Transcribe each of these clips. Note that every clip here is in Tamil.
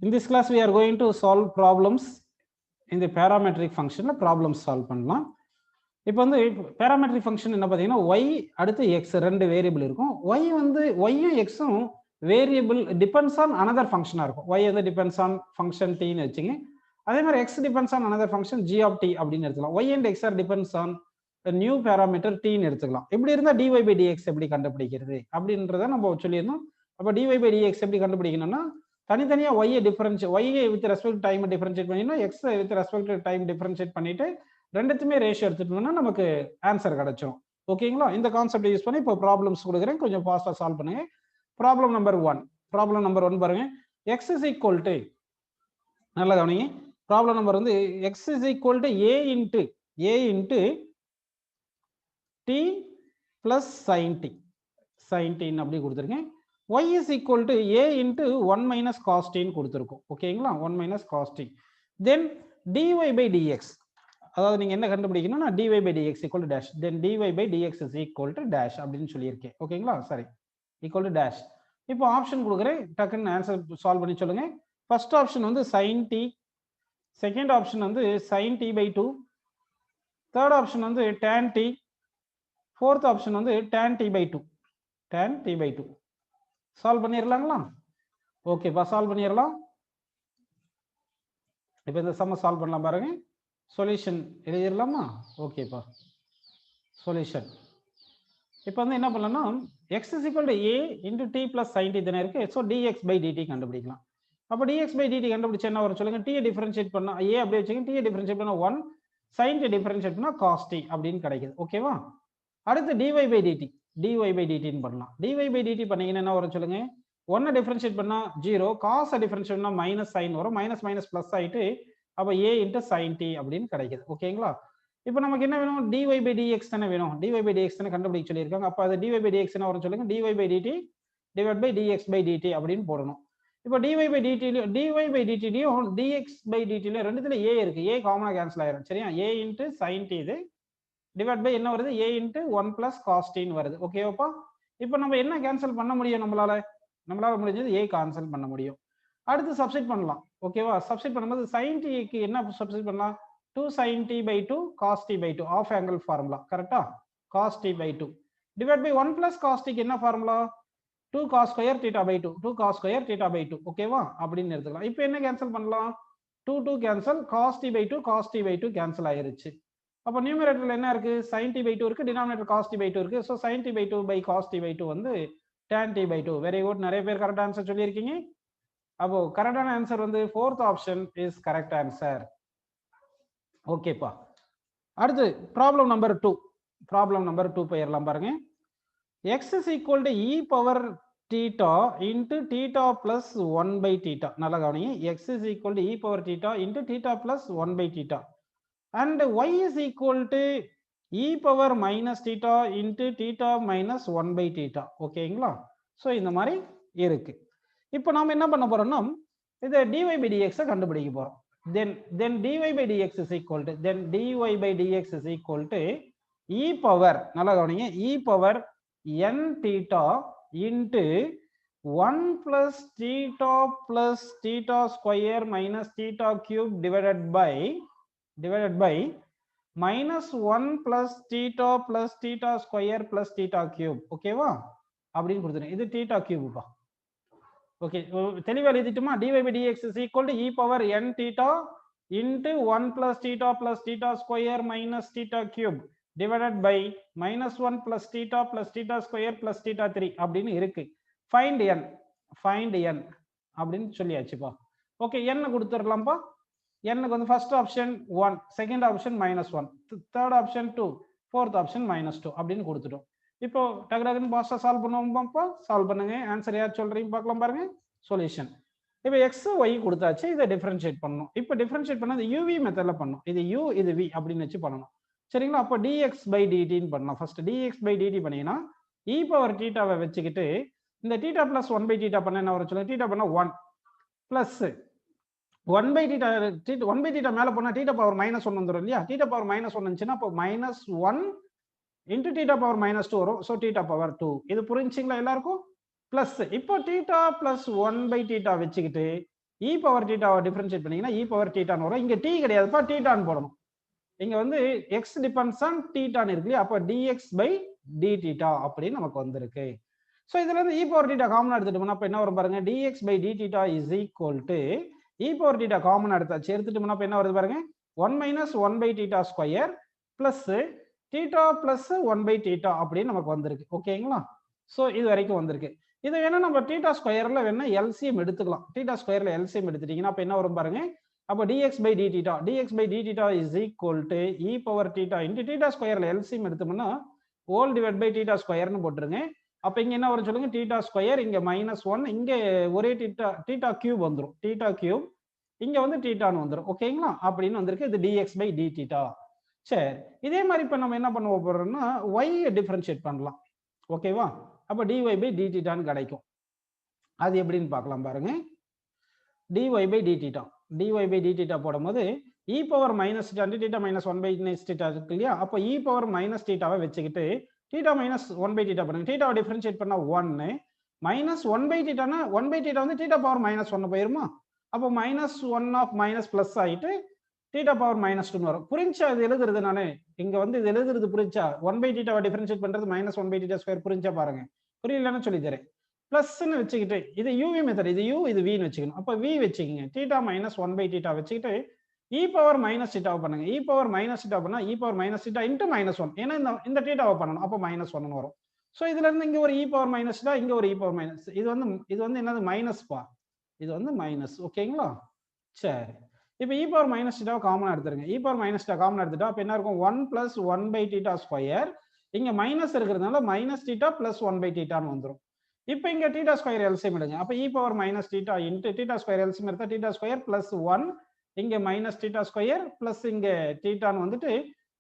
In this class, we are going to solve problems in the parametric function. Problems solve பண்ணலாம். இப்போ வந்து parametric function என்ன பார்த்தீங்கன்னா y அடுத்து x ரெண்டு வேரியபிள் இருக்கும். y வந்து y-யும் x-ம் வேரியபிள் டிபெண்ட்ஸ் ஆன் another ஃபங்க்ஷனா இருக்கும். y வந்து டிபெண்ட்ஸ் ஆன் ஃபங்க்ஷன் t ன்னு வெச்சிங்க. அதே மாதிரி x depends on another function g of t அப்படினு எடுத்துக்கலாம். y and x are depends on a new parameter t ன்னு எடுத்துக்கலாம். இப்படி இருந்தா dy by dx எப்படி கண்டுபிடிக்கிறது அப்படின்றத நம்ம சொல்லியிருந்தோம். அப்ப dy by dx எப்படி கண்டுபிடிக்கணும்னா தனித்தனியா y with respect time differentiate பண்ணினா x with respect time differentiate பண்ணிட்டு ரெண்டுத்துமே ரேஷியோ எடுத்துட்டோம்னா நமக்கு ஆன்சர் கிடைச்சிரும். ஓகேங்களா? இந்த கான்செப்ட் யூஸ் பண்ணி இப்போ ப்ராப்ளம்ஸ் கொடுக்குறேன், கொஞ்சம் ஃபாஸ்டா சால்வ் பண்ணுங்க. ப்ராப்ளம் நம்பர் 1 பாருங்க. x is equal to, நல்லா கவனிங்க, ப்ராப்ளம் நம்பர் வந்து x is equal to a into t plus sin t அப்படி கொடுத்துருக்கேன். y is equal to a into 1 minus cos t ன்னு கொடுத்துருக்கோம். ஓகேங்களா? 1 minus cos t. Then dy by dx, அதாவது நீங்க என்ன கண்டுபிடிக்கணும்னா dy by dx equal to dash. Then dy by dx is equal to dash அப்படின்னு சொல்லியிருக்கேன். ஓகேங்களா? சரி, equal to dash. இப்போ ஆப்ஷன் கொடுக்குறேன், டக்குன்னு ஆன்சர் சால்வ் பண்ணி சொல்லுங்க. ஃபர்ஸ்ட் ஆப்ஷன் வந்து sin t, செகண்ட் ஆப்ஷன் வந்து sin t by 2, third option வந்து tan t, ஃபோர்த் ஆப்ஷன் வந்து tan t by 2. சால்வ் பண்ணிரலாங்களா? ஓகேப்பா, சால்வ் பண்ணிரலாம். இப்போ இந்த சம்ம சால்வ் பண்ணலாம் பாருங்க. சொல்யூஷன் எழுதிடலாமா? ஓகேப்பா, சொல்யூஷன் இப்போ வந்து என்ன பண்ணலாம்னா x is equal to a into t plus sin t தானே இருக்கு. ஸோ dx by dt கண்டுபிடிக்கலாம். அப்போ dx by dt கண்டுபிடிச்சா என்ன வரும் சொல்லுங்க? t டிஃபரன்ஷியேட் பண்ணா a அப்படியே வச்சுங்க, t டிஃபரன்ஷியேட் பண்ணா 1, sin t டிஃபரன்ஷியேட் பண்ணா cos t அப்படின்னு கிடைக்குது. ஓகேவா? அடுத்து dy by dt ன்னு பண்ணலாம். dy by dt பண்ணீங்கன்னா என்ன வரும் சொல்லுங்க? 1 டிஃபரன்ஷியேட் பண்ணா 0, cos டிஃபரன்ஷியேட் பண்ணா மைனஸ் சைன் வரும், மைனஸ் மைனஸ் பிளஸ் ஆயிட்டு அப்ப a into sin t அப்படின்னு கிடைக்குது. ஓகேங்களா? இப்போ நமக்கு என்ன வேணும்? dy by dx தானே வேணும். dy by dx தானே கண்டுபிடிக்க சொல்லியிருக்காங்க. அப்ப அது dy by dx என்ன வரும் சொல்லுங்க? dy by dt divided by dx by dt அப்படின்னு போடணும். இப்போ dy by dt லயும் dx by dt ல ரெண்டுத்துல a இருக்கு, a காமனா கேன்சல் ஆயிரும். சரியா? a into sin t இது டிவைட் பை என்ன வருது? a into 1 plus cos t ன்னு வருது. ஓகேவாப்பா? இப்போ நம்ம என்ன கேன்சல் பண்ண முடியும்? நம்மளால முடிஞ்சது a கேன்சல் பண்ண முடியும். அடுத்து சப்ஸ்டிட் பண்ணலாம். ஓகேவா? சப்ஸ்டிட் பண்ணும்போது sin t க்கு என்ன சப்ஸ்டிட் பண்ணலாம்? 2 sin t by 2 cos t by 2 of angle formula. கரெக்ட்டா? cos t by 2 divide by 1 plus cos t க்கு என்ன formula? 2 cos square theta by 2, 2 cos square theta by 2. ஓகேவா? அப்படின்னு எடுத்துக்கலாம். இப்போ என்ன கேன்சல் பண்ணலாம்? 2 cancel, cos t by 2 cancel ஆயிருச்சு. அப்போ நியூமரேட்டர்ல என்ன இருக்கு? sin t by 2 இருக்கு, டினாமினேட்டர் cos t by 2 இருக்கு. So sin t by 2 by cos t by 2 வந்து tan t by 2. Very good, நிறைய பேர் கரெக்ட் ஆன்சர் சொல்லியிருக்கீங்க. அப்போ கரெக்டான ஆன்சர் வந்து fourth option is correct answer. ஓகேப்பா. அடுத்து ப்ராப்ளம் நம்பர் 2 போயிடலாம் பாருங்க. x is equal to e power theta into theta plus 1 by theta. நல்லா கவனிங்க, x is equal to e power theta into theta plus 1 by theta. And y is equal to e power minus theta into theta minus 1 by theta. ஓகேங்களா? ஸோ இந்த மாதிரி இருக்கு. இப்போ நாம என்ன பண்ண போறோம்னா இதை dy by dx கண்டுபிடிக்க போறோம். Then dy by dx is equal to e power, நல்லா கவனிங்க, e power n theta into 1 plus theta square minus theta cube divided by minus 1 plus theta square plus theta cube. ஓகேவா? அப்படின்னு கொடுத்துருங்க. இது theta cube பா. ஓகே, தெளிவா எழுதிட்டுமா? dy by dx is equal to e power n theta into 1 plus theta square minus theta cube divided by minus 1 plus theta square plus theta 3 அப்படின்னு இருக்கு. find n அப்படின்னு சொல்லியாச்சுப்பா. Okay, n கொடுத்துடலாம்ப்பா. n-க்கு வந்து first option 1, second option -1, third option 2, fourth option -2 அப்படின்னு கொடுத்துட்டோம். இப்போ டக்கு பாஸ்டா சால்வ் பண்ணுவோம்ப்பா. சால்வ் பண்ணுங்க. ஆன்சர் யார் சொல்றீங்க பார்க்கலாம் பாருங்க. சொல்யூஷன். இப்போ x y கொடுத்தாச்சு, இதை டிஃபரன்ஷியேட் பண்ணணும். இப்போ டிஃபரன்ஷியேட் பண்ணது uv மெத்தட்ல பண்ணணும். இது u இது v அப்படின்னு வச்சு பண்ணணும். சரிங்களா? அப்போ dx by dt ன்னு பண்ணலாம். ஃபர்ஸ்ட் dx by dt பண்ணீங்கன்னா e பவர் தீட்டாவை வச்சுக்கிட்டு இந்த தீட்டா பிளஸ் 1 by தீட்டா பண்ண என்ன வரும் சொல்லுங்க? தீட்டா பண்ணா 1 பிளஸ் 1 by தீட்டா மேல போனா தீட்டா பவர் -1 வந்துரும் இல்லையா? தீட்டா பவர் -1 வந்துச்சுன்னா அப்போ -1 into theta power -2 வரும். So theta power 2. இது புரிஞ்சுங்களா எல்லாருக்கும்? பிளஸ் இப்போ theta plus 1 by theta வச்சுக்கிட்டு இ பவர் தீட்டாவை டிஃபரன்ஷியேட் பண்ணீங்கன்னா இ பவர் தீட்டான்னு வரும். இங்க டி கிடையாதுப்பா, தீட்டான்னு போடணும். இங்க வந்து எக்ஸ் டிபெண்ட்ஸ் ஆன் தீட்டான்னு இருக்கு இல்லையா, அப்ப டிஎக்ஸ் பை டி தீட்டா அப்படின்னு நமக்கு வந்திருக்கு. ஸோ இதுல இருந்து இ பவர் தீட்டா காமன் எடுத்துட்டோம்னா அப்ப என்ன வரும் பாருங்க, dx by d theta is equal to e power theta common எடுத்தாச்சு, எடுத்துட்டோம்னா அப்ப என்ன வருது பாருங்க, 1 minus 1 by theta square plus theta plus 1 by theta அப்படின்னு நமக்கு வந்திருக்கு. ஓகேங்களா? ஸோ இது வரைக்கும் வந்திருக்கு. இது வேணா நம்ம தீட்டா ஸ்கொயர்ல வேணா எல்சிஎம் எடுத்துக்கலாம். தீட்டா ஸ்கொயர்ல எல்சிஎம் எடுத்துட்டீங்கன்னா அப்ப என்ன வரும் பாருங்க, அப்ப dx by d theta, dx by d theta is equal to e power theta into theta squareல LCM எடுத்தோம்னா whole divided by theta square னு போட்டுருங்க. அப்ப இங்க என்ன வரும் சொல்லுங்க, theta square, இங்க -1, இங்க ஒரே theta cube வந்துரும், theta cube, இங்க வந்து theta னு வந்துரும். ஓகேங்களா? அப்படின்னு வந்திருக்கு. இது dx by d theta. சரி, இதே மாதிரி இப்ப நம்ம என்ன பண்ண போறோம்னா y டிஃபரன்ஷியேட் பண்ணலாம். ஓகேவா? அப்ப dy by d theta னு கிடைக்கும். அது எப்படின்னு பார்க்கலாம் பாருங்க. dy by d theta, dy by d theta போடும்போது e power minus theta minus 1 by theta இருக்கு இல்லையா, அப்ப e power minus theta-வை வச்சுக்கிட்டு theta minus 1 by theta பண்ணுங்க. theta-வை டிஃபரன்ஷியேட் பண்ணா 1 minus 1 by theta-னா 1 by theta வந்து theta power minus 1 போயிருமா, அப்போ minus 1 of minus plus ஆயிட்டு theta power minus 2 வரும். புரிஞ்சா இது எழுதுறது, நானு இங்க வந்து இது எழுதுறது புரிஞ்சா, 1 by theta-வை டிஃபரன்ஷியேட் பண்றது minus 1 by theta ஸ்கொயர் புரிஞ்சா பாருங்க, புரியலன்னு சொல்லி தரேன். பிளஸ்ன்னு வச்சுக்கிட்டு இது யூவி மெத்தட், இது யூ இது வின்னு வச்சுக்கணும். அப்ப வி வச்சுக்கோங்க, தீட்டா மைனஸ் 1 பை தீட்டா வச்சுக்கிட்டு இ பவர் மைனஸ் தீட்டாவை பண்ணுங்க. இ பவர் மைனஸ் தீட்டா பண்ணா இ பவர் மைனஸ் தீட்டா இன்ட்டு -1, ஏன்னா இந்த தீட்டாவை பண்ணணும், அப்போ -1 வரும். ஸோ இதுல இருந்து இங்க ஒரு இ பவர் மைனஸ் தீட்டா, இங்க ஒரு இ பவர் மைனஸ், இது வந்து என்னது மைனஸ் பா, இது வந்து மைனஸ். ஓகேங்களா? சரி, இப்போ இ பவர் மைனஸ் தீட்டாவை காமனா எடுத்துருங்க. இ பவர் மைனஸ் தீட்டா காமனா எடுத்துட்டா அப்ப என்ன இருக்கும், 1 பிளஸ் 1 பை தீட்டா ஸ்கொயர், இங்க மைனஸ் இருக்கிறதுனால மைனஸ் தீட்டா பிளஸ் 1 பை தீட்டான்னு வந்துடும். இப்போ இங்க தீட்டா ஸ்கொயர் எல்சிஎம் எடுங்க. அப்ப e power minus theta into theta square LCM எடுத்தா தீட்டா ஸ்கொயர் பிளஸ் 1, இங்க மைனஸ் தீட்டா ஸ்கொயர் பிளஸ் இங்க தீட்டான்னு வந்துட்டு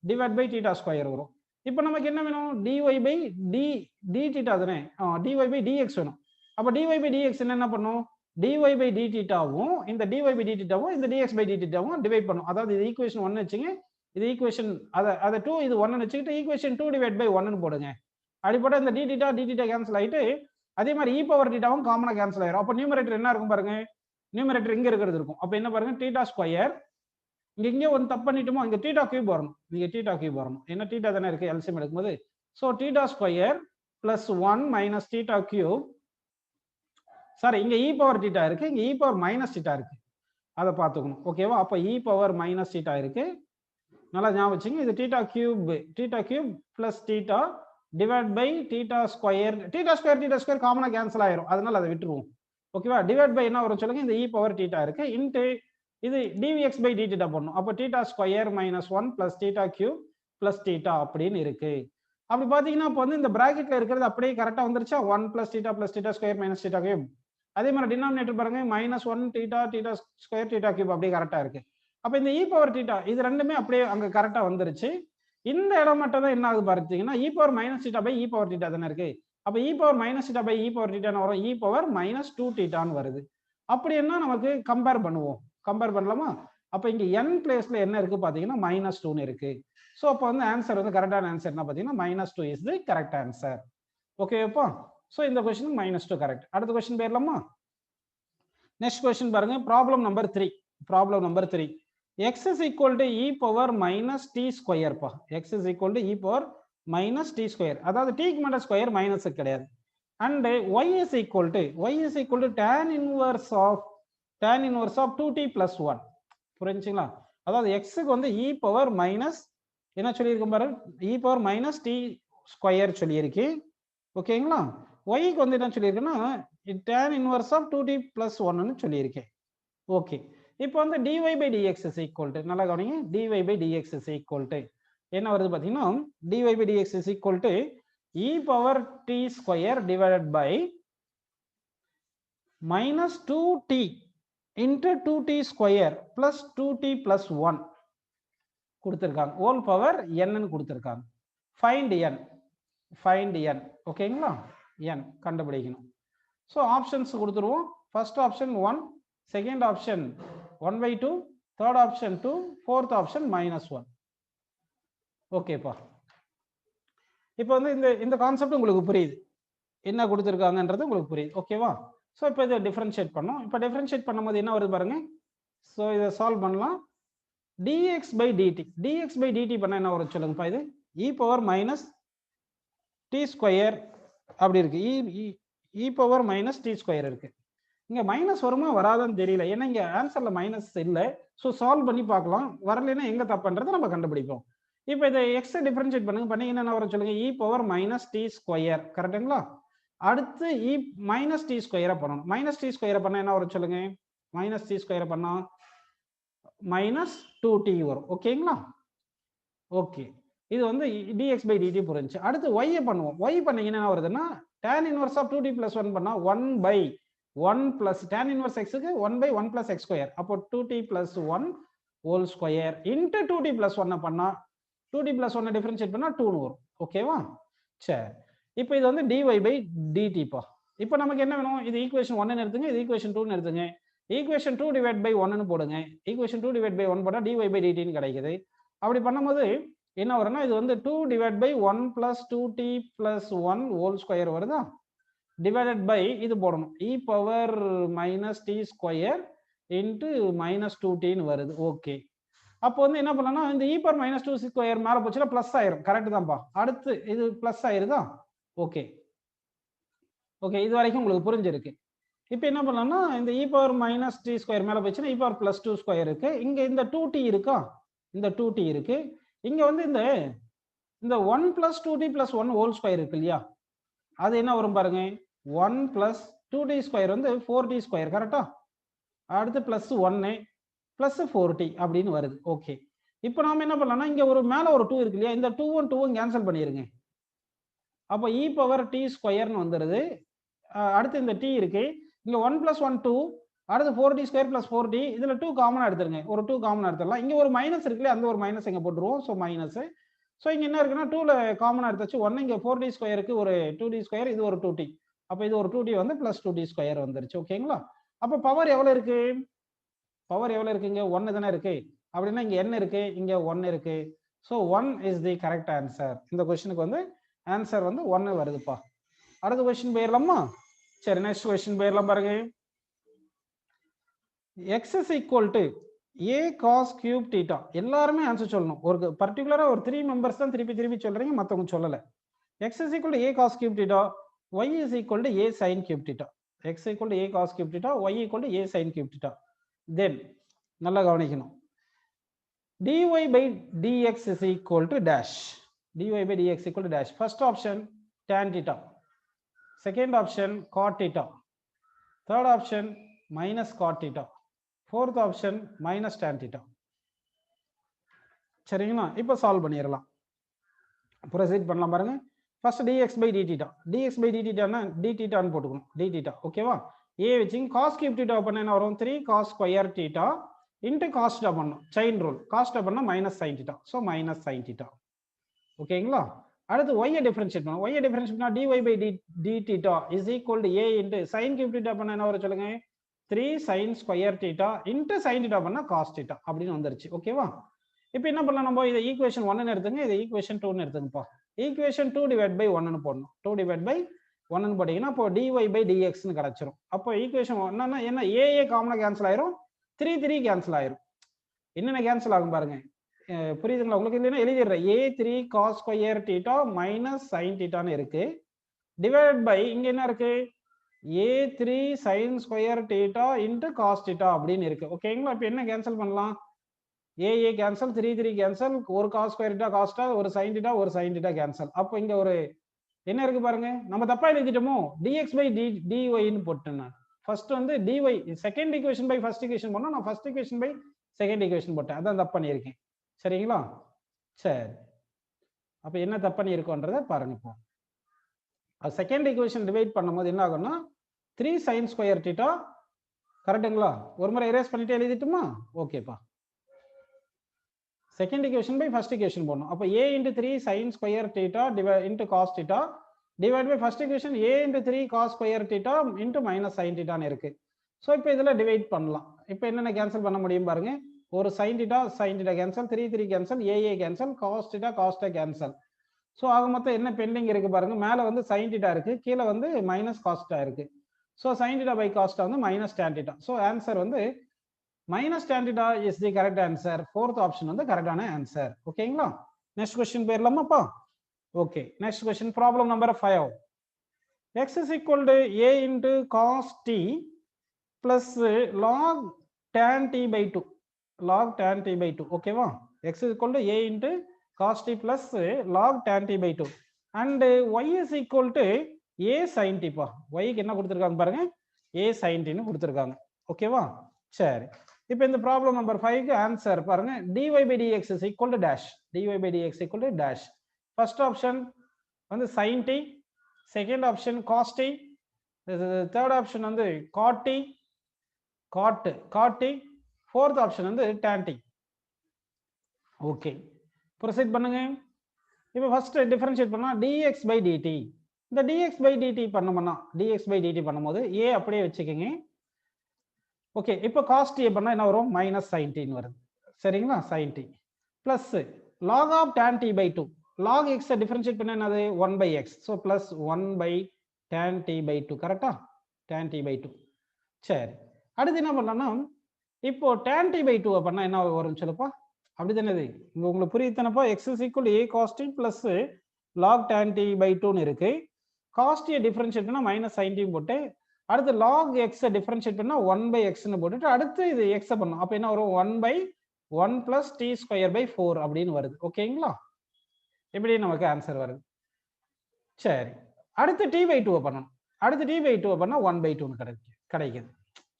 டிவைட் பை தீட்டா ஸ்கொயர் வரும். இப்போ நமக்கு என்ன வேணும், dy பை டி தீட்டா தானே, dy பை dx வேணும். அப்ப dy பை dx என்ன பண்ணும், dy பை டி தீட்டாவும் இந்த dy பை டி தீட்டாவும் இந்த dx பை டி தீட்டாவும் டிவைட் பண்ணும். அதாவது இது ஈக்குவேஷன் 1 வச்சுங்க, இது ஈக்குவேஷன் அத 2, இது 1 வச்சுக்கிட்டு ஈக்குவேஷன் 2 டிவைட் பை 1 னு போடுங்க. அப்படி போட்டா இந்த டி தீட்டா கேன்சல் ஆயிட்டு அதே மாதிரி இ பவர் தீட்டாவும் காமனா கேன்சல் ஆயிரும். அப்ப நியூமரேட்டர் என்ன இருக்கும் பாருங்க, நியூமரேட்டர் இங்க இருக்கிறது இருக்கும். அப்ப என்ன பாருங்க, தீட்டா ஸ்கொயர், இங்க ஒன்னு தப்பு பண்ணிட்டோமோ, இங்க தீட்டா கியூப் வரணும், இங்க தீட்டா கியூப் வரணும், என்ன தீட்டா தானே இருக்கு எல்சிஎம் எடுக்கும்போது. So theta square plus 1 minus theta cube, sorry இங்க இ பவர் தீட்டா இருக்கு, இங்க இ பவர் மைனஸ் தீட்டா இருக்கு, அதை பார்த்துக்கணும். ஓகேவா? அப்ப இ பவர் மைனஸ் தீட்டா இருக்கு, நல்லா ஞாபகம் வச்சுங்க. இது theta cube plus theta divide by theta square காமனா கேன்சல் ஆயிரும், அதனால அதை விட்டுருவோம். ஓகேவா? டிவைட் பை என்ன வரும் சொல்லுங்க, இந்த இ பவர் தீட்டா இருக்கு இன்ட்டு இது dvx பை டி தீட்டா பண்ணணும். அப்போ theta square minus 1 plus theta cube plus theta அப்படின்னு இருக்கு. அப்படி பாத்தீங்கன்னா இப்போ வந்து இந்த பிராக்கெட்ல இருக்கிறது அப்படியே கரெக்டா வந்துருச்சா, 1 plus theta square minus theta cube. அதே மாதிரி டினாமினேட்டர் பாருங்க, -1 தீட்டா ஸ்கொயர் தீட்டா கியூப் அப்படியே கரெக்டா இருக்கு. அப்ப இந்த இ பவர் தீட்டா இது ரெண்டுமே அப்படியே அங்க கரெக்டா வந்துருச்சு. இந்த இடம் மட்டும் தான் என்ன ஆகுது பார்த்தீங்கன்னா, e power minus theta by e power theta தானே இருக்கு. அப்ப e power minus theta by e power தீட்டான்னு வரும், இ பவர் மைனஸ் 2 தீட்டான்னு வருது. அப்படின்னா நமக்கு கம்பேர் பண்ணுவோம், கம்பேர் பண்ணலாமா? அப்ப இங்க n பிளேஸ்ல என்ன இருக்கு பாத்தீங்கன்னா -2 இருக்கு. சோ அப்ப வந்து ஆன்சர் வந்து கரெக்டான ஆன்சர் என்ன பாத்தீங்கன்னா -2 இஸ் தி கரெக்ட் ஆன்சர். ஓகேப்பா? சோ இந்த क्वेश्चन -2 கரெக்ட். அடுத்த क्वेश्चन போயிரலாமா? நெக்ஸ்ட் क्वेश्चन பாருங்க, problem number 3. x is equal to e power minus t square பா. x is equal to e power minus t square. அதாவது t க்கு மட்டும் ஸ்கொயர் மைனஸ் கிடையாது. and y is equal to tan inverse of 2t plus 1. புரிஞ்சுங்களா? அதாவது x க்கு வந்து e power minus என்ன சொல்லியிருக்கோம் பாருங்க, e power minus t square சொல்லியிருக்கு. ஓகேங்களா? y க்கு வந்து என்ன சொல்லியிருக்குன்னா tan inverse of 2t plus 1 ன்னு சொல்லியிருக்கேன். ஓகே, இப்போ வந்து dy by dx is equal to, நல்லா கவனிங்க, dy by dx is equal to என்ன வருது பாத்தீங்கன்னா, dy by dx is equal to e power t square divided by minus 2t into 2t square plus 2t plus 1 கொடுத்திருக்காங்க, whole power n ன்னு கொடுத்திருக்காங்க. find n. ஓகேங்களா? n கண்டுபிடிக்கணும். சோ ஆப்ஷன்ஸ் கொடுத்துருவோம். First option 1, second option 1/2, third option 2, fourth option -1. ஓகேப்பா? இப்போ வந்து இந்த கான்செப்ட் உங்களுக்கு புரியுது, என்ன கொடுத்திருக்காங்கன்றது உங்களுக்கு புரியுது. ஓகேவா? ஸோ இப்போ இதை டிஃபரன்ஷியேட் பண்ணோம். இப்போ டிஃபரன்ஷியேட் பண்ணும்போது என்ன வருது பாருங்க. ஸோ இதை சால்வ் பண்ணலாம். dx by dt dx by dt பண்ண என்ன வரும் சொல்லுங்கப்பா. இது e power minus t square அப்படி இருக்கு. e power minus t square இருக்கு. இங்க மைனஸ் வருமா வராதான்னு தெரியல, ஏன்னா இங்க ஆன்சர்ல மைனஸ் இல்லை. ஸோ சால்வ் பண்ணி பார்க்கலாம். வரலைன்னா எங்க தப்புன்றதை நம்ம கண்டுபிடிப்போம். இப்போ இதை எக்ஸ் டிஃபரன்ஷியேட் பண்ணுங்க. பண்ணீங்கன்னா என்ன வரும் சொல்லுங்க. e power minus t square கரெக்டுங்களா. அடுத்து e மைனஸ் டி ஸ்கொயரை பண்ணணும். மைனஸ் டி ஸ்கொயரை பண்ண என்ன வரும் சொல்லுங்க. மைனஸ் டி ஸ்கொயரை பண்ணா மைனஸ் 2t வரும். ஓகேங்களா. ஓகே, இது வந்து dx by dt புரிஞ்சு. அடுத்து y பண்ணுவோம். y பண்ணீங்கன்னா என்ன வருதுன்னா tan inverse of 2t plus 1 பண்ணா 1 by 1 plus tan inverse x க்கு 1 by 1 plus x square. அப்போ 2t plus 1 whole square into 2t plus 1 பண்ணா 2t plus 1 டிஃபரன்ஷியேட் பண்ணா 2 வரும். ஓகேவா. சரி, இப்போ இது வந்து dy by dt பா. இப்போ நமக்கு என்ன வேணும். இது ஈக்குவேஷன் 1 ன்னு எடுத்துங்க, இது ஈக்குவேஷன் 2 ன்னு எடுத்துங்க. ஈக்குவேஷன் 2 டிவைட் பை 1 ன்னு போடுங்க. ஈக்குவேஷன் 2 டிவைட் பை 1 போட்டா dy by dt ன்னு கிடைக்குது. அப்படி பண்ணும்போது என்ன வரும்னா இது வந்து 2 divide by 1 plus 2t plus 1 whole square வருதா. டிவைடட் பை இது போடணும் e power minus t square into minus 2t ன்னு வருது. ஓகே, அப்போ வந்து என்ன பண்ணலாம். இந்த e பவர் மைனஸ் 2 ஸ்கொயர் மேலே போச்சுன்னா பிளஸ் ஆயிரும். கரெக்ட் தான்ப்பா. அடுத்து இது பிளஸ் ஆயிருதா. ஓகே ஓகே, இது வரைக்கும் உங்களுக்கு புரிஞ்சிருக்கு. இப்போ என்ன பண்ணலாம்னா இந்த e power minus t square மேலே போச்சுன்னா e பவர் பிளஸ் 2 ஸ்கொயர் இருக்கு. இங்க இந்த 2t இருக்கா, இந்த 2t இருக்கு. இங்க வந்து இந்த 1 plus 2t plus 1 whole square இருக்கு இல்லையா, அது என்ன வரும் பாருங்க. 1 plus 2t ஸ்கொயர் வந்து 4t ஸ்கொயர் கரெக்டா. அடுத்து பிளஸ் 1 பிளஸ் 4t அப்படின்னு வருது. ஓகே, இப்போ நாம என்ன பண்ணலாம்னா இங்க ஒரு மேல ஒரு 2 இருக்கு இல்லையா, இந்த 2 2 கேன்சல் பண்ணிருங்க. அப்போ e பவர் டி ஸ்கொயர்னு வந்துருது. அடுத்து இந்த t இருக்கு, இங்க 1 plus 1 2, அடுத்து 4t ஸ்கொயர் பிளஸ் 4t. இதுல 2 காமனா எடுத்துருங்க, ஒரு 2 காமனா எடுத்துடலாம். இங்க ஒரு மைனஸ் இருக்குல்ல, அந்த ஒரு மைனஸ் இங்க போட்டுருவோம். So minus. ஸோ இங்க என்ன இருக்குன்னா 2ல காமனா எடுத்தாச்சு 1. இங்க 4t ஸ்கொயருக்கு ஒரு 2t ஸ்கொயர், இது ஒரு 2t. அப்போ இது ஒரு 2t வந்து பிளஸ் 2t ஸ்கொயர் வந்துருச்சு. ஓகேங்களா. அப்போ பவர் எவ்வளவு இருக்கு. பவர் எவ்வளவு இருக்கு. இங்க 1 தானே இருக்கு. அப்படின்னா இங்க என்ன இருக்கு, இங்க 1 இருக்கு. So 1 is the correct answer. இந்த கொஸ்டினுக்கு வந்து ஆன்சர் வந்து 1 வருதுப்பா. அடுத்த கொஸ்டின் போயிடலாமா. சரி, நெக்ஸ்ட் கொஸ்டின் போயிடலாம் பாருங்க. x is equal to a cos cube theta. எல்லாருமே ஆன்சர் சொல்லணும். ஒரு பர்டிகுலரா ஒரு 3 மெம்பர்ஸ் தான் திருப்பி திருப்பி சொல்றீங்க, மத்தவங்க சொல்லல. x is equal to a cos cube theta, y is equal to a sin cube theta. x equal to a cos cube theta, y equal to a sin cube theta. Then நல்லா கவனிக்கணும். dy by dx is equal to dash. dy by dx equal to dash. First option tan theta, second option cot theta, third option minus cot theta, fourth option minus tan theta. சரிங்களா. இப்போ சால்வ் பண்ணிடலாம். ப்ரொசீட் பண்ணலாம் பாருங்க. First dx by d theta. dx by d theta னா d theta ன்னு போட்டுக்கணும். d theta ஓகேவா. a வச்சிங்க cos cube theta பண்ண என்ன வரும் 3 cos square theta into cos theta பண்ணனும். Chain rule. cos theta பண்ணா minus sin theta. So minus sin theta. ஓகேங்களா. அடுத்து y டிஃபரன்ஷியேட் பண்ணனும். y டிஃபரன்ஷியேட் பண்ணா dy by d theta is equal to a into sin cube theta பண்ண என்ன வரும் சொல்லுங்க. 3 sin square theta into sin theta பண்ணா cos theta அப்படின்னு வந்துருச்சு. ஓகேவா. இப்போ என்ன பண்ணலாம், நம்ம இதை ஈக்குவேஷன் 1 ன்னு எடுத்துங்க, இதை ஈக்குவேஷன் 2 ன்னு எடுத்துங்கப்பா. ஈக்குவேஷன் 2 டிவைட் பை 1 ன்னு போடணும். 2 டிவைட் பை 1 ன்னு போட்டீங்கன்னா அப்போ dy by dx ன்னு கிடைச்சிரும். அப்போ ஈக்குவேஷன் என்னன்னா என்ன, a காமனா கேன்சல் ஆயிரும், 3 3 கேன்சல் ஆயிரும். என்னென்ன கேன்சல் ஆகும் பாருங்க. புரியுதுங்களா உங்களுக்கு. இல்லைன்னா எழுதிடுறேன். a3 cos square theta minus sin theta ன்னு இருக்கு. டிவைட் பை இங்க என்ன இருக்கு, a3 sin square theta into cos theta அப்படின்னு இருக்கு. ஓகேங்களா. இப்போ என்ன கேன்சல் பண்ணலாம், a கேன்சல், 3 3 கேன்சல், ஒரு cos square theta cos theta, ஒரு sin theta, ஒரு sin theta கேன்சல். அப்போ இங்க ஒரு என்ன இருக்கு பாருங்க, நம்ம தப்பா எழுதிட்டோமோ. dx by dy ன்னு போட்டேன் நான். ஃபர்ஸ்ட் வந்து dy second equation by first equation பண்ணா, நான் first equation by second equation போட்டேன். அதான் தப்பு பண்ணியிருக்கேன். சரிங்களா. சரி, அப்ப என்ன தப்பு பண்ணியிருக்கோன்றத பாருங்க. இப்போ செகண்ட் ஈக்குவேஷன் டிவைட் பண்ணும்போது என்ன ஆகும்னா 3 sin square theta கரெக்ட்டுங்களா. ஒரு முறை எரேஸ் பண்ணிட்டு எழுதிட்டுமா. ஓகேப்பா. Second equation by first equation போடணும். அப்போ a into 3 sin square theta into cos theta divide by first equation a into 3 cos square theta into minus sin theta ன்னு இருக்கு. ஸோ இப்போ இதில் டிவைட் பண்ணலாம். இப்போ என்னென்ன கேன்சல் பண்ண முடியும் பாருங்க. ஒரு sin theta cancel, 3 3 cancel, a cancel, cos theta cancel. So ஆக மொத்தம் என்ன பெண்டிங் இருக்கு பாருங்க. மேலே வந்து sin theta இருக்கு, கீழே வந்து மைனஸ் cos theta இருக்கு. So sin theta by cos theta வந்து minus tan theta. So answer வந்து minus tan theta is the correct answer. Fourth option வந்து கரெக்டான ஆன்சர். ஓகேங்களா? நெக்ஸ்ட் கொஸ்டின் போயிடலாமாப்பா? Okay, next question problem number 5. x is equal to a into cos t plus log tan t by 2. log tan t by 2. ஓகேவா? x is equal to a into cos t plus log tan t by 2 and y is equal to a sin t பா. y க்கு என்ன கொடுத்திருக்காங்க பாருங்க, a sin t ன்னு கொடுத்திருக்காங்க. ஓகேவா? சரி, இப்போ இந்த ப்ராப்ளம் நம்பர் 5 க்கு ஆன்சர் பாருங்க, dy by dx is equal to dash. dy by dx equal to dash. First option வந்து sin t, second option cos t, third option வந்து cot t, cot t, fourth option வந்து tan t. ஓகே, ப்ரொசீட் பண்ணுங்க. இப்போ ஃபர்ஸ்ட் டிஃபரன்ஷியேட் பண்ணா dx by dt. இந்த dx by dt பண்ணோம்னா dx by dt பண்ணும்போது a அப்படியே வச்சுக்கோங்க. ஓகே, இப்போ cos t பண்ணா என்ன வரும்? மைனஸ் sin t ன்னு வருது. சரிங்களா? sin t plus log of tan t by 2. log x differentiate பண்ணா என்னது? 1 by x. So plus 1 by tan t by 2. கரெக்டா? tan t by 2. சரி, அடுத்து என்ன பண்ணலாம்னா, இப்போ tan t by 2 பண்ணா என்ன வரும் சொல்லுப்பா? அப்படிதானே? இங்க உங்களுக்கு புரியுதுனப்பா? x is equal to a cos t plus log tan t by 2 ன்னு இருக்கு. cos t டிஃபரன்ஷியேட் பண்ணா மைனஸ் sin t போட்டு, அடுத்து log x டிஃபரன்ஷியேட் பண்ணா 1 by x ன்னு போட்டுட்டு அடுத்து இது x பண்ணனும். அப்ப என்ன வரும்? 1 by 1 plus t square by 4 அப்படின்னு வருது. ஓகேங்களா? இப்படி நமக்கு ஆன்சர் வருது. சரி, அடுத்து t by 2 பண்ணணும். அடுத்து t by 2 பண்ணா 1 by 2 ன்னு கிடைக்குது.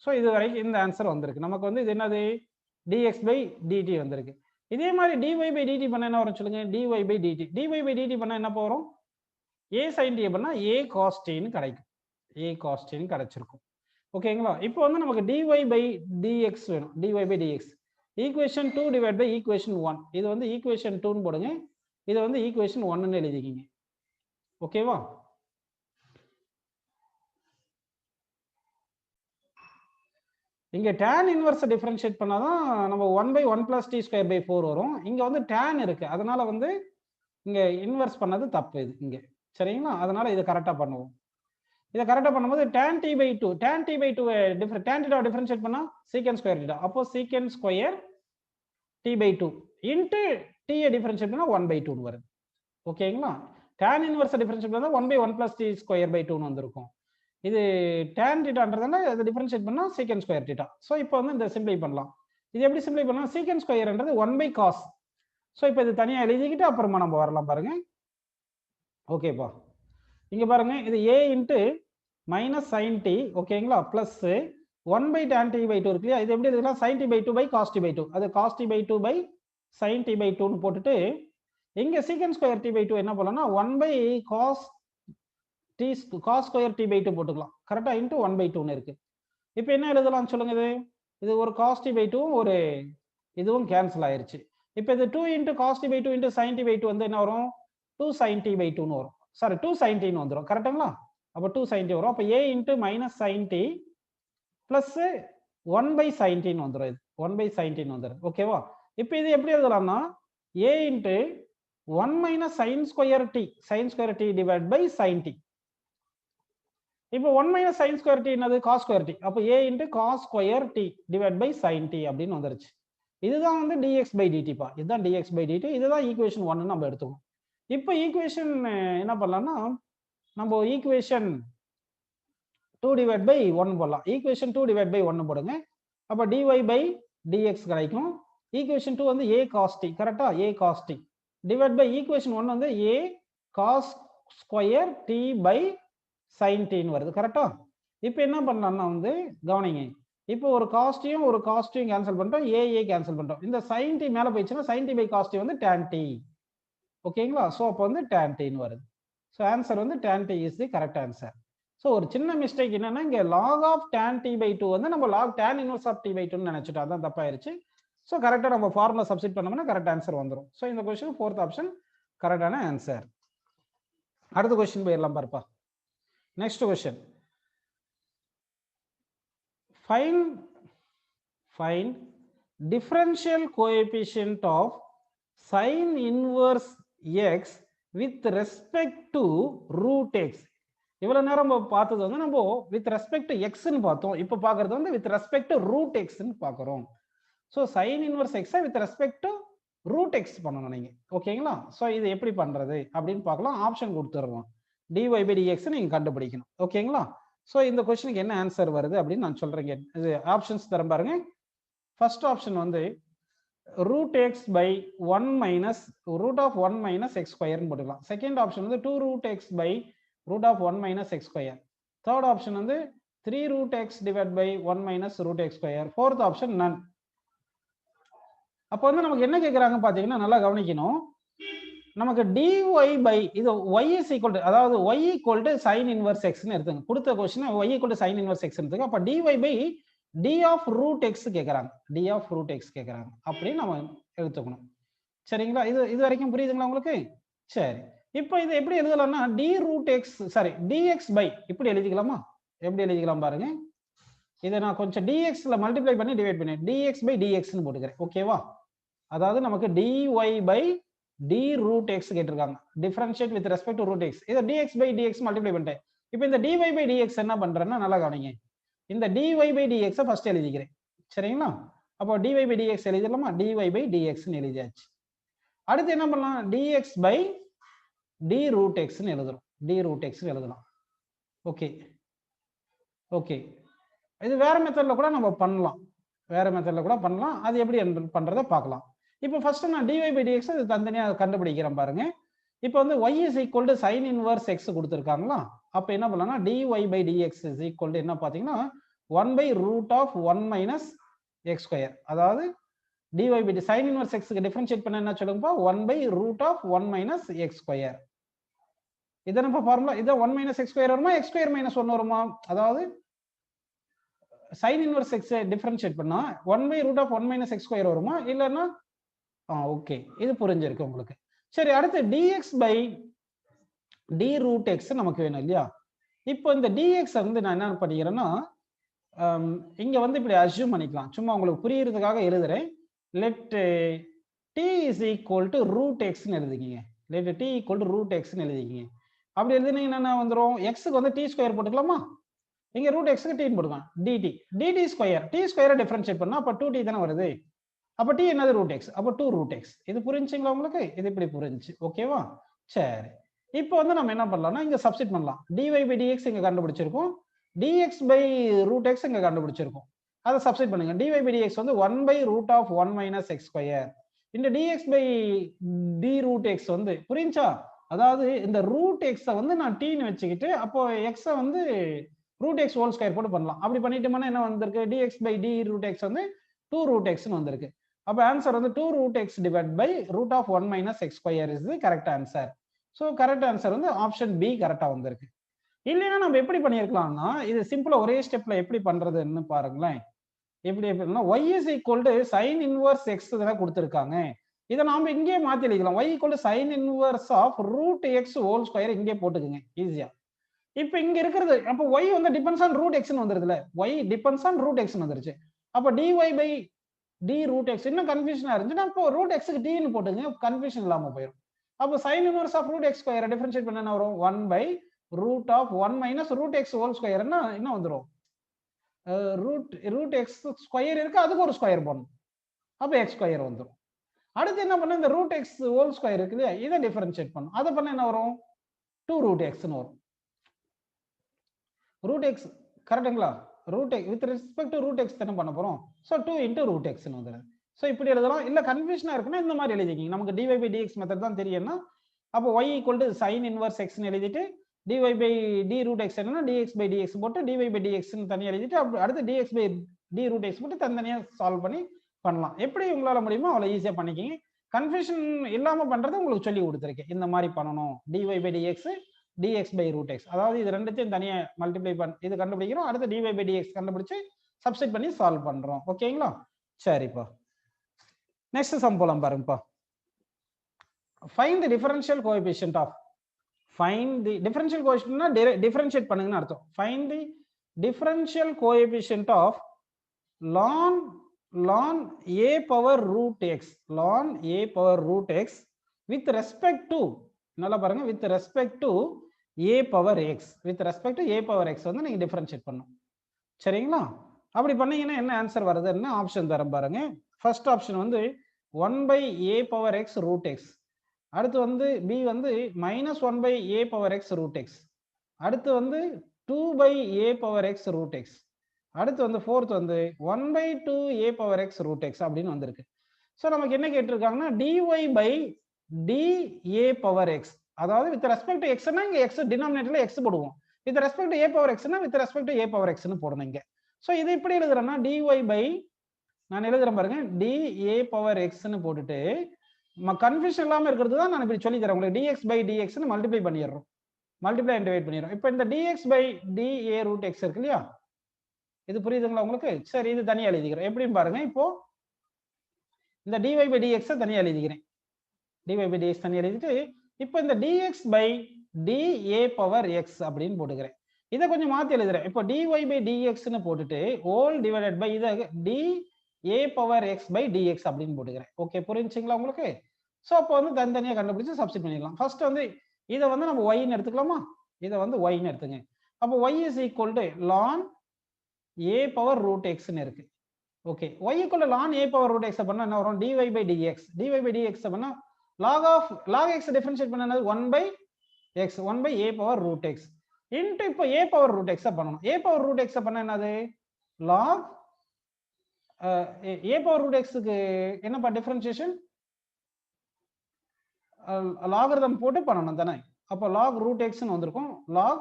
ஸோ இது வரைக்கும் இந்த ஆன்சர் வந்திருக்கு. நமக்கு வந்து இது என்னது? dx by dt வந்திருக்கு. இதே மாதிரி dy by dt பண்ண என்ன வரும் சொல்லுங்க? dy by dt. dy by dt பண்ணா என்ன வரும்? a sin t பண்ணா a cos t ன்னு கிடைக்கும். a cos t ன்னு கிடைச்சிருக்கும். ஓகேங்களா? இப்போ வந்து நமக்கு dy by dx வேணும். dy by dx equation 2 divide by equation 1. இது வந்து ஈக்குவேஷன் 2 ன்னு போடுங்க. இது வந்து ஈக்குவேஷன் 1 ன்னு எழுதிக்கிங்க. ஓகேவா? இங்க tan இன்வர்ஸ் டிஃபரன்ஷியேட் பண்ணாதான் நம்ம 1 by 1 plus t square by 4 வரும். இங்க வந்து tan இருக்கு, அதனால வந்து இங்க இன்வர்ஸ் பண்ணது தப்பு இது இங்க. சரிங்களா? அதனால இதை கரெக்டா பண்ணுவோம். இதை கரெக்டா பண்ணும்போது tan t by 2 tan t by 2 tan theta differentiate பண்ணா secant square theta. அப்போ secant square t by 2 into t differentiate பண்ணா 1 by 2 ன்னு வருது. ஓகேங்களா? tan இன்வர்ஸ் டிஃபரன்ஷியேட் பண்ணா 1 by 1 plus t square by 2 ன்னு வந்திருக்கும். இது tan thetaன்றதால இது டிஃபரன்ஷியேட் பண்ணா secant square theta. ஸோ இப்போ வந்து இந்த சிம்பிளை பண்ணலாம். இது எப்படி சிம்பிளை பண்ணலாம்? secant squareன்றது 1 by cos. ஸோ இப்போ இது தனியா எழுதிக்கிட்டு அப்புறமா நம்ம வரலாம் பாருங்க. ஓகேப்பா, இங்க பாருங்க, இது a into minus sin t. ஓகேங்களா? Plus 1 by tan t by 2 இருக்கு இல்லையா? இது எப்படி இருக்கலாம்? sin t by 2 by cos t by 2. அது cos t by 2 by sin t by 2 ன்னு போட்டுட்டு இங்க secant square t by 2 என்ன பண்ணலாம்னா 1 by cos square t by 2 போட்டுக்கலாம். கரெக்டா? இன்ட்டு 1 by 2 ன்னு இருக்கு. இப்போ என்ன எழுதலாம் சொல்லுங்க? இது ஒரு cos t by 2 ஒரு இதுவும் கேன்சல் ஆயிருச்சு. இப்போ இது 2 into cos t by 2 into sin t by 2 வந்து என்ன வரும்? 2 sin t by 2 ன்னு வரும். சாரி, 2 sin t ன்னு வந்துரும். கரெக்ட்டுங்களா? அப்ப 2 sin t வரும். அப்ப a into minus sin t plus 1 by sin t ன்னு வந்துரும். இது 1 by sin t ன்னு வந்துரும். ஓகேவா? இப்போ இது எப்படி எழுதலாம்னா a into 1 minus sin square t divide by sin t. இப்போ 1 மைனஸ் sin square t என்னது? cos square t. அப்போ a into cos square t divide by sin t அப்படின்னு வந்துருச்சு. இதுதான் வந்து dx by dt பா. இதுதான் dx by dt. இதுதான் ஈக்குவேஷன் 1 நம்ம எடுத்துக்கோம். இப்போ ஈக்குவேஷன் என்ன பண்ணலாம்னா நம்ம ஈக்குவேஷன் 2 டிவைட் பை 1 போடலாம். ஈக்குவேஷன் 2 டிவைட் பை 1 போடுங்க. அப்ப dy by dx கிடைக்கும். ஈக்குவேஷன் 2 வந்து a cos t. கரெக்டா? a cos t divide by equation 1 வந்து a cos square t by sin t ன்னு வருது. கரெக்டா? இப்போ என்ன பண்ணலாம்னா வந்து கவனிங்க, இப்போ ஒரு cos t யும் ஒரு cos t யும் கேன்சல் பண்ணிட்டோம், a கேன்சல் பண்ணிட்டோம். இந்த sin t மேல போயிடுச்சுன்னா sin t by cos t வந்து tan t. ஓகேங்களா? ஸோ அப்போ வந்து tan t ன்னு வருது. ஸோ ஆன்சர் வந்து tan t is the correct answer. So ஒரு சின்ன மிஸ்டேக் என்னன்னா இங்கே log of tan t by 2 வந்து நம்ம log tan inverse of t by 2 ன்னு நினைச்சிட்டோம். அதான் தப்பாயிருச்சு. ஸோ கரெக்டாக நம்ம ஃபார்முலா சப்ஸ்டிட் பண்ணோம்னா கரெக்ட் ஆன்சர் வந்துடும். ஸோ இந்த கொஸ்டின் ஃபோர்த் ஆப்ஷன் கரெக்டான ஆன்சர். அடுத்த கொஸ்டின் போயிடலாம் பாருப்பா. Next question, find differential coefficient of sin inverse x with respect to root x. இவ்வளவு நேரம் நம்ம பார்த்தது வந்து நம்ம வித் ரெஸ்பெக்ட் டு எக்ஸ்ன்னு பார்த்தோம். இப்போ பார்க்கறது வந்து வித் ரெஸ்பெக்ட் டு ரூட் எக்ஸ்ன்னு பார்க்குறோம். ஸோ சைன் இன்வர்ஸ் எக்ஸை with respect to root x பண்ணணும் நீங்க. ஓகேங்களா? ஸோ இது எப்படி பண்றது அப்படின்னு பார்க்கலாம். ஆப்ஷன் கொடுத்துடுறோம். dy by dx நீங்க கண்டுபிடிக்கணும். ஓகேங்களா? ஸோ இந்த கொஸ்டினுக்கு என்ன ஆன்சர் வருது அப்படின்னு நான் சொல்றேங்க. இது ஆப்ஷன்ஸ் தரம் பாருங்க. ஃபர்ஸ்ட் ஆப்ஷன் வந்து root x by 1 minus root of 1 minus x square ன்னு போட்டுக்கலாம். செகண்ட் ஆப்ஷன் வந்து 2 root x by root of 1 minus x square. Third option வந்து 3 root x divided by 1 minus root x square. Fourth option none. அப்போ வந்து நமக்கு என்ன கேட்குறாங்க பார்த்தீங்கன்னா நல்லா கவனிக்கணும். நமக்கு dy by இது y is equal to அதாவது y equal to sin inverse x ன்னு எடுத்துங்க. கொடுத்த question y equal to sin inverse x எடுத்துங்க. அப்ப dy by d of root x கேக்குறாங்க. d of root x கேக்குறாங்க. அப்படி நம்ம எடுத்துக்கணும். சரிங்களா? இது வரைக்கும் புரியுதுங்களா உங்களுக்கு? சரி. இப்போ இது எப்படி எழுதலாம்னா d root x sorry dx by இப்படி எழுதிக்கலாமா? எப்படி எழுதிக்கலாம் பாருங்க. இதை நான் கொஞ்சம் dx ல மல்டிப்ளை பண்ணி டிவைட் பண்ணி dx by dx ன்னு போட்டுக்கிறேன். ஓகேவா? அதாவது நமக்கு dy by d root x கேட்டிருக்காங்க. Differentiate with respect to root x. இதை dx by dx மல்டிப்ளை பண்ணிட்டேன். இப்போ இந்த dy by dx என்ன பண்றேன்னா நல்லா கவனிங்க. இந்த dy by dx ஃபர்ஸ்ட் எழுதிக்கிறேன். சரிங்களா? அப்போ dy by dx எழுதிடலாமா? dy by dx ன்னு எழுதியாச்சு. அடுத்து என்ன பண்ணலாம்? dx by d root x ன்னு எழுதுறோம். d root x ன்னு எழுதலாம். ஓகே. ஓகே. இது வேற மெத்தட்ல கூட நம்ம பண்ணலாம். வேற மெத்தட்ல கூட பண்ணலாம். அது எப்படி பண்றத பார்க்கலாம். இப்போ ஃபர்ஸ்ட் நான் dy by dx இது தனித்தனியா கண்டுபிடிக்கிறேன் பாருங்க. இப்போ வந்து y is equal to sin inverse x கொடுத்திருக்காங்களா? அப்ப என்ன பண்ணலாம்னா dy by dx is equal to என்ன பாத்தீங்கன்னா 1 by root of 1 minus x square. அதாவது dy by sin inverse x க்கு டிஃபரன்ஷியேட் பண்ண என்ன சொல்லுங்கப்பா? 1 by root of 1 minus x square. இத நம்ம ஃபார்முலா இத 1 minus x square வருமா? x square minus 1 வருமா? அதாவது sin inverse x டிஃபரன்ஷியேட் பண்ணா 1 by root of 1 minus x square வருமா? இல்லன்னா ஓகே. இது புரிஞ்சிருக்கு உங்களுக்கு. சரி, அடுத்து dx by d root x நமக்கு வேணும் இல்லையா? இப்போ இந்த dx வந்து நான் என்ன பண்ணிக்கிறேன்னா இங்க வந்து இப்படி அஸ்யூம் பண்ணிக்கலாம். சும்மா உங்களுக்கு புரியறதுக்காக எழுதுறேன். let t is equal to root x ன்னு எழுதிக்கீங்க. let t equal to root x ன்னு எழுதிக்கீங்க. அப்படி எழுதினீங்கன்னா என்ன வந்துரும்? x க்கு வந்து t ஸ்கொயர் போட்டுக்கலாமா? இங்க root x க்கு t ன்னு போட்டுக்கலாம். dt ஸ்கொயர் t ஸ்கொயரை டிஃபரன்ஷியேட் பண்ணா அப்ப 2t தானே வருது. அப்ப t என்னது root x. அப்ப 2 root x. இது புரிஞ்சுங்களா உங்களுக்கு? இது இப்படி புரிஞ்சு. ஓகேவா? சரி. இப்போ வந்து நம்ம என்ன பண்ணலாம்னா இங்க சப்ஸ்டிட் பண்ணலாம். dy by dx இங்க கண்டுபிடிச்சிருக்கோம். dx by root x இங்க கண்டுபிடிச்சிருக்கோம். அதை சப்ஸ்டிட் பண்ணுங்க. dy by dx வந்து 1 by root of 1 minus x square. இந்த dx by d root x வந்து புரிஞ்சா? அதாவது இந்த root x வந்து நான் t ன்னு வச்சுக்கிட்டு அப்போ x வந்து root x whole square போட்டு பண்ணலாம். அப்படி பண்ணிட்டோம்னா என்ன வந்திருக்கு? dx by d root x வந்து 2 root x ன்னு வந்திருக்கு. அப்ப ஆன்சர் வந்து 2 root x divided by root of 1 minus x square is the correct answer. So correct answer வந்து ஆப்ஷன் B கரெக்டா வந்திருக்கு. இல்லைன்னா நம்ம எப்படி பண்ணியிருக்கலாம்னா இது சிம்பிளா ஒரே ஸ்டெப்ல எப்படி பண்றதுன்னு பாருங்களேன். எப்படின்னா y is equal to sin inverse x தான் கொடுத்திருக்காங்க. இதை நாம இங்கே மாத்தி எழுதிக்கலாம். y equal to sin inverse of root x whole square இங்கே போட்டுக்குங்க ஈஸியா. இப்போ இங்க இருக்கிறது அப்போ y வந்து டிபெண்ட்ஸ் ஆன் root x ன்னு வந்துருதுல. y depends on root x ன்னு வந்துருச்சு. அப்ப dy by d root x இன்னும் கன்ஃபியூஷனா இருந்துச்சுன்னா அப்போ root x க்கு t ன்னு போட்டுங்க. கன்ஃபியூஷன் இல்லாம போயிடும். அப்போ sin inverse of root x square differentiate பண்ணா என்ன வரும்? 1 by root of 1 minus root x whole square என்ன வந்துரும்? root x ஸ்கொயர் இருக்கு, அதுக்கு ஒரு ஸ்கொயர் போடணும். அப்ப x ஸ்கொயர் வந்துரும். அடுத்து என்ன பண்ண இந்த root x whole square இருக்கு இல்லையா? இதை டிஃபரன்ஷியேட் பண்ணணும். அதை பண்ண என்ன வரும்? 2 root x ன்னு வரும். root x கரெக்ட்டுங்களா? root x with respect to root x தான பண்ண போறோம். so 2 into root x ன்னு வந்துரும். சோ இப்படி எழுதலாம். இல்ல கன்ஃபியூஷனா இருக்குன்னா இந்த மாதிரி எழுதிக்கீங்க. நமக்கு dy by dx மெத்தட் தான் தெரியும்னா அப்போ y equal to sin inverse x ன்னு எழுதிட்டு dy by d root x என்னன்னா dx by dx போட்டு dy by dx ன்னு தனியா எழுதிட்டு அடுத்து dx by d root x போட்டு தனியா சால்வ் பண்ணி பண்ணலாம். எப்படி உங்களால முடியுமோ அவ்வளவு ஈஸியா பண்ணிக்கிங்க. கன்ஃபியூஷன் இல்லாம பண்றது உங்களுக்கு சொல்லி கொடுத்துருக்கேன். இந்த மாதிரி பண்ணணும். dy by dx dx by root x அதாவது இது ரெண்டுத்தையும் தனியா மல்டிப்ளை இது கண்டுபிடிக்கிறோம். அடுத்து dy by dx கண்டுபிடிச்சு சப்ஸ்டிட் பண்ணி சால்வ் பண்றோம். ஓகேங்களா? சரிப்பா. நெக்ஸ்ட் சம் போலாம் பாருங்கப்பா. find the differential coefficient of find the differential coefficient னா டிஃபரன்ஷியேட் பண்ணுங்கன்னு அர்த்தம். find the differential coefficient of ln a power root x ln a power root x with respect to நல்லா பாருங்க with respect to a power X with respect to a power X வந்து நீங்கள் டிஃபரன்ஷியேட் பண்ணணும். சரிங்களா? அப்படி பண்ணீங்கன்னா என்ன ஆன்சர் வருதுன்னு ஆப்ஷன் தரம் பாருங்க. ஃபர்ஸ்ட் ஆப்ஷன் வந்து 1/a power x root X. அடுத்து வந்து பி வந்து -1/a power x root X. அடுத்து வந்து 2/a power x root X. அடுத்து வந்து ஃபோர்த் வந்து 1/2a power x root X அப்படின்னு வந்திருக்கு. ஸோ நமக்கு என்ன கேட்டிருக்காங்கன்னா dy/dA பவர் எக்ஸ், அதாவது வித் ரெஸ்பெக்ட் டு எக்ஸ்னா இங்க எக்ஸ் டினாமினேட்டர்ல எக்ஸ் போடுவோம், with respect to a power எக்ஸ்னா with respect to a power எக்ஸ்னு போடணும் இங்க. ஸோ இது இப்படி எழுதுறேன்னா நான் எழுதுறேன் பாருங்க, dA பவர் எக்ஸ்னு போட்டுட்டு கன்ஃபியூஷன் இல்லாம இருக்கிறது தான் நான் இப்படி சொல்லி தரேன் உங்களுக்கு. dx/dxன்னு மல்டிப்ளை பண்ணிடுறோம், மல்டிப்ளை அண்ட் டிவைட் பண்ணிடுறோம். இப்போ இந்த dx/dA ரூட் எக்ஸ் இருக்கு இல்லையா, இது புரியுதுங்களா உங்களுக்கு? சரி, இது தனியா எழுதிக்கிறேன். எப்படின்னு பாருங்க, இப்போ இந்த dy/dx தனியா எழுதிக்கிறேன், dy/dx தனியா எழுதிட்டு இப்போ இந்த dx/dA பவர் எக்ஸ் அப்படின்னு போட்டுக்கிறேன். இதை கொஞ்சம் மாத்தி எழுதுறேன். இப்போ dy/dxன்னு போட்டுட்டு ஹோல் டிவைடட் பை இதை dA பவர் x/dx அப்படின்னு போட்டுக்கிறேன். ஓகே, புரிஞ்சுங்களா உங்களுக்கு? ஸோ அப்போ வந்து தனித்தனியாக கண்டுபிடிச்சு சப்ஸ்டிட் பண்ணிடலாம். ஃபர்ஸ்ட் வந்து இதை வந்து நம்ம ஒய்ன்னு எடுத்துக்கலாமா? இதை வந்து ஒய்ன்னு எடுத்துங்க. அப்போ y is equal to ln a power root எக்ஸ்ன்னு இருக்கு. Okay, y equal ln a power root X பண்ணா என்ன வரும்? dy/dx. dy/dx பண்ணா log x டிஃபரன்ஷியேட் பண்ணா 1/x 1/a power root x into இப்போ a பவர் ரூட் எக்ஸ் பண்ணணும். a பவர் ரூட் எக்ஸ் பண்ணா என்னது? log a பவர் ரூட் எக்ஸ்க்கு என்னப்பா டிஃபரன்ஷியேஷன்? லாகரிதம் போட்டு பண்ணணும் தானே. அப்போ log ரூட் எக்ஸ்னு வந்திருக்கும், log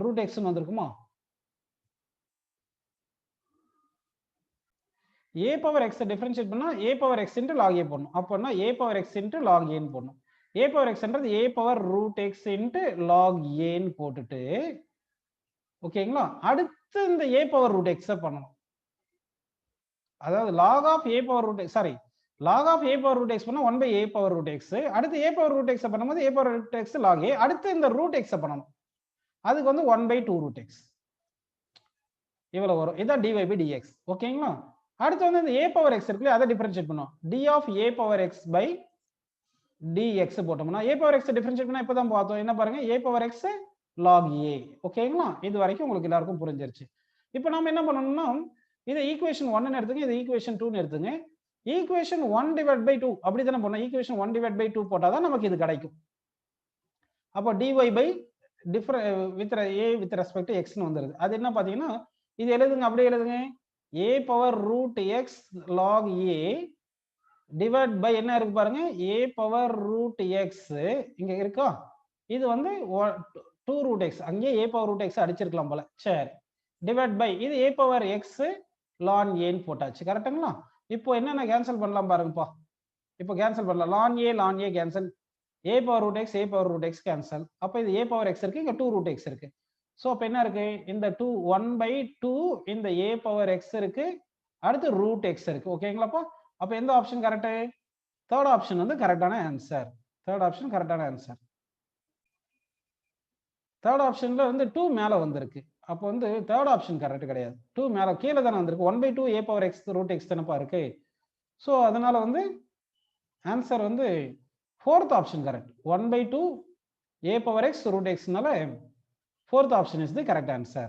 ரூட் எக்ஸ்னு வந்திருக்குமா? a பவர் x டிஃபரன்ஷியேட் பண்ணா a power x into log a போடணும். அப்போனா a power x into log a ன்னு போடணும். a பவர் xன்றது a power root x into log a ன்னு போட்டுட்டு, ஓகேங்களா, அடுத்து இந்த a பவர் ரூட் x பண்ணணும். அதாவது log of a power root sorry log of a power root x பண்ணா 1/a பவர் ரூட் x, அடுத்து a பவர் ரூட் x பண்ணும்போது a power root x log a, அடுத்து இந்த ரூட் x பண்ணணும், அதுக்கு வந்து 1/2 ரூட் x இவ்வளவு வரும். இதான் dy/dx. ஓகேங்களா? அடுத்து வந்து இந்த a பவர் x இருக்குல்ல, அதை டிஃபரன்ஷியேட் பண்ணோம். d of a power x by dx போட்டோம்னா a பவர் x டிஃபரன்ஷியேட் பண்ணா இப்பதான் பார்த்தோம், என்ன பாருங்க, a power x log a. ஓகேங்களா? இது வரைக்கும் உங்களுக்கு எல்லாருக்கும் புரிஞ்சிருச்சு. இப்போ நாம என்ன பண்ணணும்னா இதை ஈக்குவேஷன் 1ன்னு எடுத்துங்க, இது ஈக்குவேஷன் 2ன்னு எடுத்துங்க. ஈக்குவேஷன் 1/2 அப்படி தானே போடணும். ஈக்குவேஷன் 1/2 போட்டாதான் நமக்கு இது கிடைக்கும். அப்போ dy by with a with respect to எக்ஸ்னு வந்துருது. அது என்ன பாத்தீங்கன்னா இது எழுதுங்க, அப்படியே எழுதுங்க, a power root x log a divide by என்ன இருக்கு பாருங்க, a பவர் ரூட் எக்ஸ் இங்க இருக்கா, இது வந்து 2 ரூட் எக்ஸ், அங்கே a பவர் ரூட் எக்ஸ் அடிச்சிருக்கலாம் போல. சரி, டிவைட் பை இது a power X ln a ன்னு போட்டாச்சு. கரெக்டுங்களா? இப்போ என்னென்ன கேன்சல் பண்ணலாம் பாருங்கப்பா. இப்போ கேன்சல் பண்ணலாம், ln a cancel, a power root x cancel. அப்போ இது a பவர் எக்ஸ் இருக்கு, இங்க 2 ரூட் எக்ஸ் இருக்கு. ஸோ அப்போ என்ன இருக்கு, இந்த 1/2 இந்த a பவர் எக்ஸ் இருக்கு, அடுத்து ரூட் எக்ஸ் இருக்கு. ஓகேங்களாப்பா? அப்போ எந்த ஆப்ஷன் கரெக்ட்? தேர்ட் ஆப்ஷன் வந்து கரெக்டான ஆன்சர். தேர்ட் ஆப்ஷன் கரெக்டான ஆன்சர். தேர்ட் ஆப்ஷன்ல வந்து 2 மேல வந்திருக்கு. அப்போ வந்து தேர்ட் ஆப்ஷன் கரெக்ட் கிடையாது, 2 மேல கீழே தானே வந்திருக்கு. 1/2 a power x root x தானப்பா இருக்கு. ஸோ அதனால வந்து ஆன்சர் வந்து fourth option correct. 1/2 a power x root எக்ஸ்னால fourth option is the correct answer.